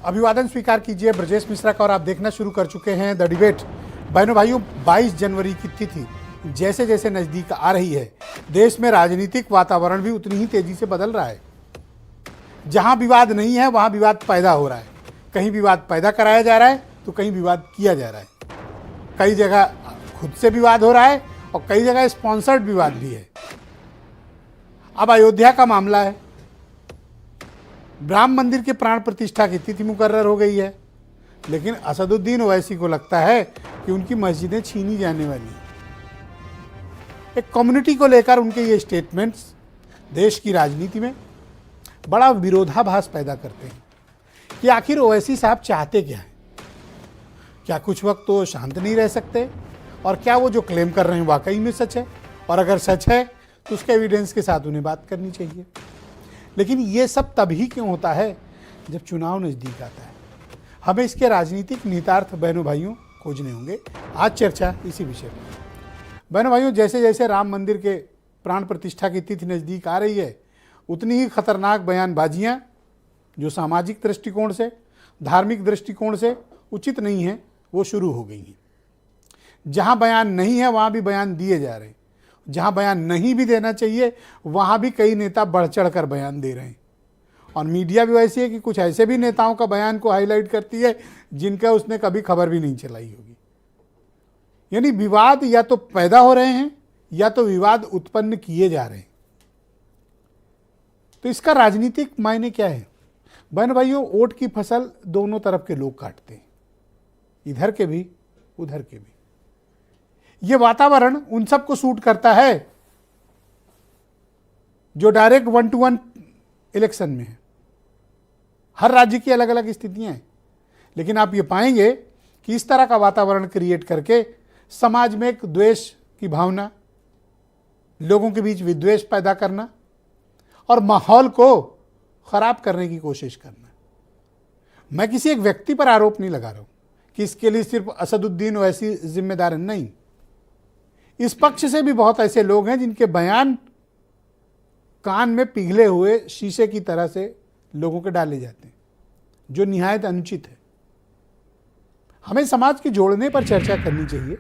अभिवादन स्वीकार कीजिए ब्रजेश मिश्रा का और आप देखना शुरू कर चुके हैं द डिबेट। बहनों भाइयों, 22 जनवरी की तिथि जैसे जैसे नजदीक आ रही है, देश में राजनीतिक वातावरण भी उतनी ही तेजी से बदल रहा है। जहां विवाद नहीं है वहां विवाद पैदा हो रहा है। कहीं विवाद पैदा कराया जा रहा है तो कहीं विवाद किया जा रहा है। कई जगह खुद से विवाद हो रहा है और कई जगह स्पॉन्सर्ड विवाद भी है। अब अयोध्या का मामला है। राम मंदिर के प्राण प्रतिष्ठा की तिथि मुकर्रर हो गई है, लेकिन असदुद्दीन ओवैसी को लगता है कि उनकी मस्जिदें छीनी जाने वाली हैं। एक कम्युनिटी को लेकर उनके ये स्टेटमेंट्स देश की राजनीति में बड़ा विरोधाभास पैदा करते हैं कि आखिर ओवैसी साहब चाहते क्या हैं। क्या कुछ वक्त तो शांत नहीं रह सकते? और क्या वो जो क्लेम कर रहे हैं वाकई में सच है? और अगर सच है तो उसके एविडेंस के साथ उन्हें बात करनी चाहिए। लेकिन ये सब तभी क्यों होता है जब चुनाव नज़दीक आता है। हमें इसके राजनीतिक निहितार्थ बहनों भाइयों खोजने होंगे। आज चर्चा इसी विषय पर। बहनों भाइयों, जैसे जैसे राम मंदिर के प्राण प्रतिष्ठा की तिथि नज़दीक आ रही है, उतनी ही खतरनाक बयानबाजियाँ जो सामाजिक दृष्टिकोण से, धार्मिक दृष्टिकोण से उचित नहीं है, वो शुरू हो गई हैं। जहाँ बयान नहीं है वहाँ भी बयान दिए जा रहे हैं। जहाँ बयान नहीं भी देना चाहिए वहाँ भी कई नेता बढ़ चढ़ कर बयान दे रहे हैं। और मीडिया भी वैसी है कि कुछ ऐसे भी नेताओं का बयान को हाईलाइट करती है जिनका उसने कभी खबर भी नहीं चलाई होगी। यानी विवाद या तो पैदा हो रहे हैं या तो विवाद उत्पन्न किए जा रहे हैं। तो इसका राजनीतिक मायने क्या है? बहन भाइयों, वोट की फसल दोनों तरफ के लोग काटते हैं, इधर के भी उधर के भी। ये वातावरण उन सबको सूट करता है जो डायरेक्ट 1-to-1 इलेक्शन में है। हर राज्य की अलग अलग स्थितियां हैं, लेकिन आप ये पाएंगे कि इस तरह का वातावरण क्रिएट करके समाज में एक द्वेष की भावना, लोगों के बीच विद्वेष पैदा करना और माहौल को खराब करने की कोशिश करना। मैं किसी एक व्यक्ति पर आरोप नहीं लगा रहा हूं कि इसके लिए सिर्फ असदुद्दीन ओवैसी जिम्मेदार नहीं। इस पक्ष से भी बहुत ऐसे लोग हैं जिनके बयान कान में पिघले हुए शीशे की तरह से लोगों के डाले जाते हैं, जो निहायत अनुचित है। हमें समाज के जोड़ने पर चर्चा करनी चाहिए।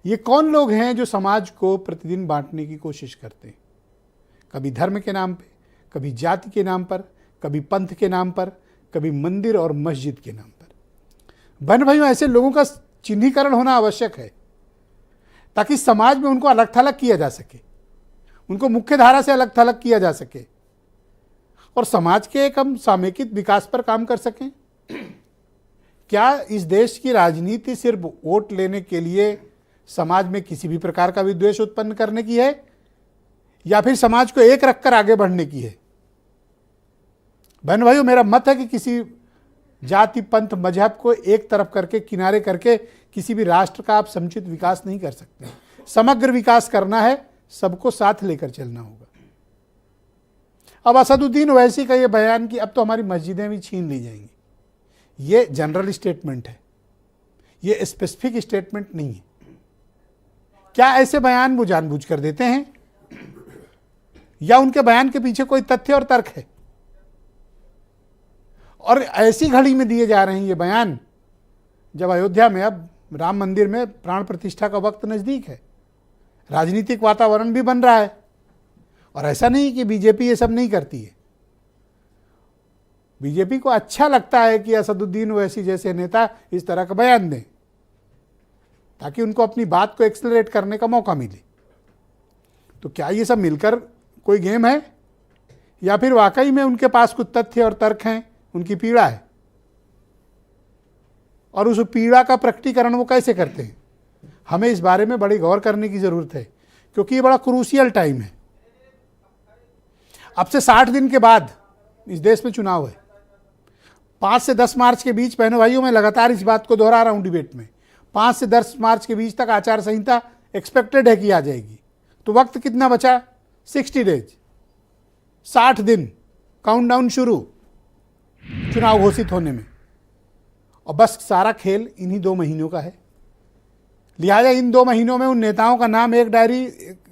ये कौन लोग हैं जो समाज को प्रतिदिन बांटने की कोशिश करते हैं? कभी धर्म के नाम पे, कभी जाति के नाम पर, कभी पंथ के नाम पर, कभी मंदिर और मस्जिद के नाम पर। बहन भाइयों, ऐसे लोगों का चिन्हीकरण होना आवश्यक है ताकि समाज में उनको अलग थलग किया जा सके, उनको मुख्य धारा से अलग थलग किया जा सके और समाज के एक हम सामूहिक विकास पर काम कर सकें। क्या इस देश की राजनीति सिर्फ वोट लेने के लिए समाज में किसी भी प्रकार का विद्वेष उत्पन्न करने की है या फिर समाज को एक रखकर आगे बढ़ने की है? बहन भाइयों, मेरा मत है कि किसी जाति, पंथ, मजहब को एक तरफ करके, किनारे करके किसी भी राष्ट्र का आप समुचित विकास नहीं कर सकते। समग्र विकास करना है, सबको साथ लेकर चलना होगा। अब असदुद्दीन ओवैसी का ये बयान कि अब तो हमारी मस्जिदें भी छीन ली जाएंगी, ये जनरल स्टेटमेंट है, ये स्पेसिफिक स्टेटमेंट नहीं है। क्या ऐसे बयान वो जानबूझकर देते हैं या उनके बयान के पीछे कोई तथ्य और तर्क है? और ऐसी घड़ी में दिए जा रहे हैं ये बयान जब अयोध्या में, अब राम मंदिर में प्राण प्रतिष्ठा का वक्त नज़दीक है, राजनीतिक वातावरण भी बन रहा है। और ऐसा नहीं कि बीजेपी ये सब नहीं करती है। बीजेपी को अच्छा लगता है कि असदुद्दीन ओवैसी जैसे नेता इस तरह का बयान दें ताकि उनको अपनी बात को एक्सेलरेट करने का मौका मिले। तो क्या ये सब मिलकर कोई गेम है या फिर वाकई में उनके पास कुछ तथ्य और तर्क हैं, उनकी पीड़ा है और उस पीड़ा का प्रकटीकरण वो कैसे करते हैं? हमें इस बारे में बड़ी गौर करने की ज़रूरत है, क्योंकि ये बड़ा क्रूशियल टाइम है। अब से 60 दिन के बाद इस देश में चुनाव है। 5 से 10 मार्च के बीच, बहनों भाइयों, मैं लगातार इस बात को दोहरा रहा हूँ डिबेट में, 5 से 10 मार्च के बीच तक आचार संहिता एक्सपेक्टेड है कि आ जाएगी। तो वक्त कितना बचा? 60 डेज, 60 दिन, काउंटडाउन शुरू चुनाव घोषित होने में। और बस सारा खेल इन्हीं 2 महीनों का है। लिहाजा इन 2 महीनों में उन नेताओं का नाम एक डायरी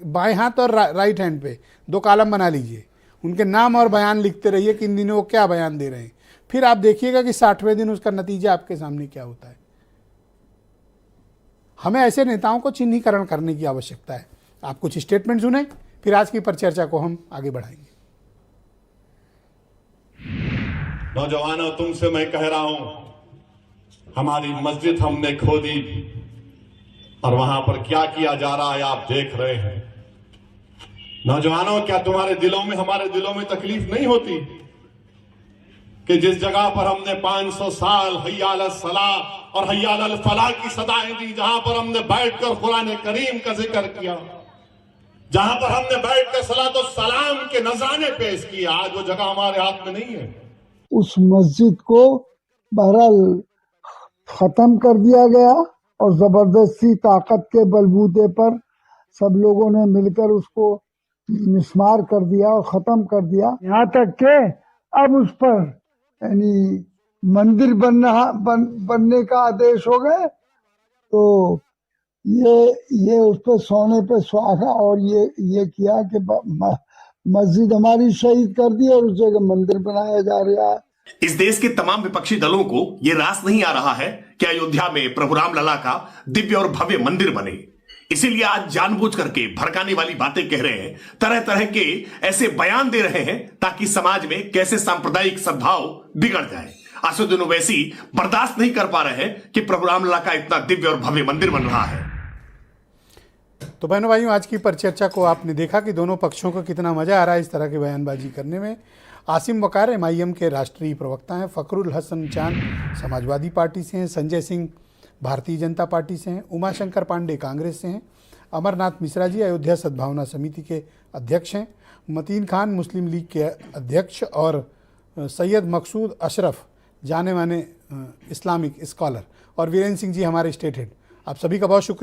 बाएं हाथ और राइट हैंड पे 2 कॉलम बना लीजिए, उनके नाम और बयान लिखते रहिए कि इन दिनों वो क्या बयान दे रहे हैं। फिर आप देखिएगा कि 60वें दिन उसका नतीजा आपके सामने क्या होता है। हमें ऐसे नेताओं को चिन्हीकरण करने की आवश्यकता है। आप कुछ स्टेटमेंट सुने, फिर आज की परिचर्चा को हम आगे बढ़ाएंगे। नौजवानों, तुमसे मैं कह रहा हूं, हमारी मस्जिद हमने खोदी और वहां पर क्या किया जा रहा है आप देख रहे हैं। नौजवानों, क्या तुम्हारे दिलों में, हमारे दिलों में तकलीफ नहीं होती कि जिस जगह पर हमने 500 साल हय्या अल सलाह और हय्या अल फलाह की सदाएं दी, जहां पर हमने बैठकर कुरान करीम का जिक्र किया, जहां पर हमने बैठकर सलातो सलाम के नजराने पेश किए, आज वो जगह हमारे हाथ में नहीं है। उस मस्जिद को बहरहाल खत्म कर दिया गया और जबरदस्ती ताकत के बलबूते पर सब लोगों ने मिलकर उसको मिस्मार कर दिया और खत्म कर दिया। यहाँ तक के अब उस पर यानी मंदिर बनने का आदेश हो गए। तो ये उस पर सोने पे सुहागा और ये किया कि मस्जिद हमारी शहीद कर दी और उस जगह मंदिर बनाया जा रहा है। इस देश के तमाम विपक्षी दलों को यह रास नहीं आ रहा है कि अयोध्या में प्रभु राम लला का दिव्य और भव्य मंदिर बने। इसीलिए आज जानबूझ करके भड़काने वाली बातें कह रहे हैं, तरह तरह के ऐसे बयान दे रहे हैं ताकि समाज में कैसे सांप्रदायिक सद्भाव बिगड़ जाए। असदुद्दीन ओवैसी बर्दाश्त नहीं कर पा रहे हैं कि प्रभु राम लला का इतना दिव्य और भव्य मंदिर बन रहा है। तो बहनों भाइयों, आज की परिचर्चा को आपने देखा कि दोनों पक्षों को कितना मजा आ रहा है इस तरह की बयानबाजी करने में। आसिम वकार MIM के राष्ट्रीय प्रवक्ता हैं, फखरुल हसन चांद समाजवादी पार्टी से हैं, संजय सिंह भारतीय जनता पार्टी से हैं, उमाशंकर पांडे कांग्रेस से हैं, अमरनाथ मिश्रा जी अयोध्या सद्भावना समिति के अध्यक्ष हैं, मतीन खान मुस्लिम लीग के अध्यक्ष और सैयद मकसूद अशरफ जाने माने इस्लामिक स्कॉलर और वीरेंद्र सिंह जी हमारे स्टेट हेड। आप सभी का बहुत शुक्रिया।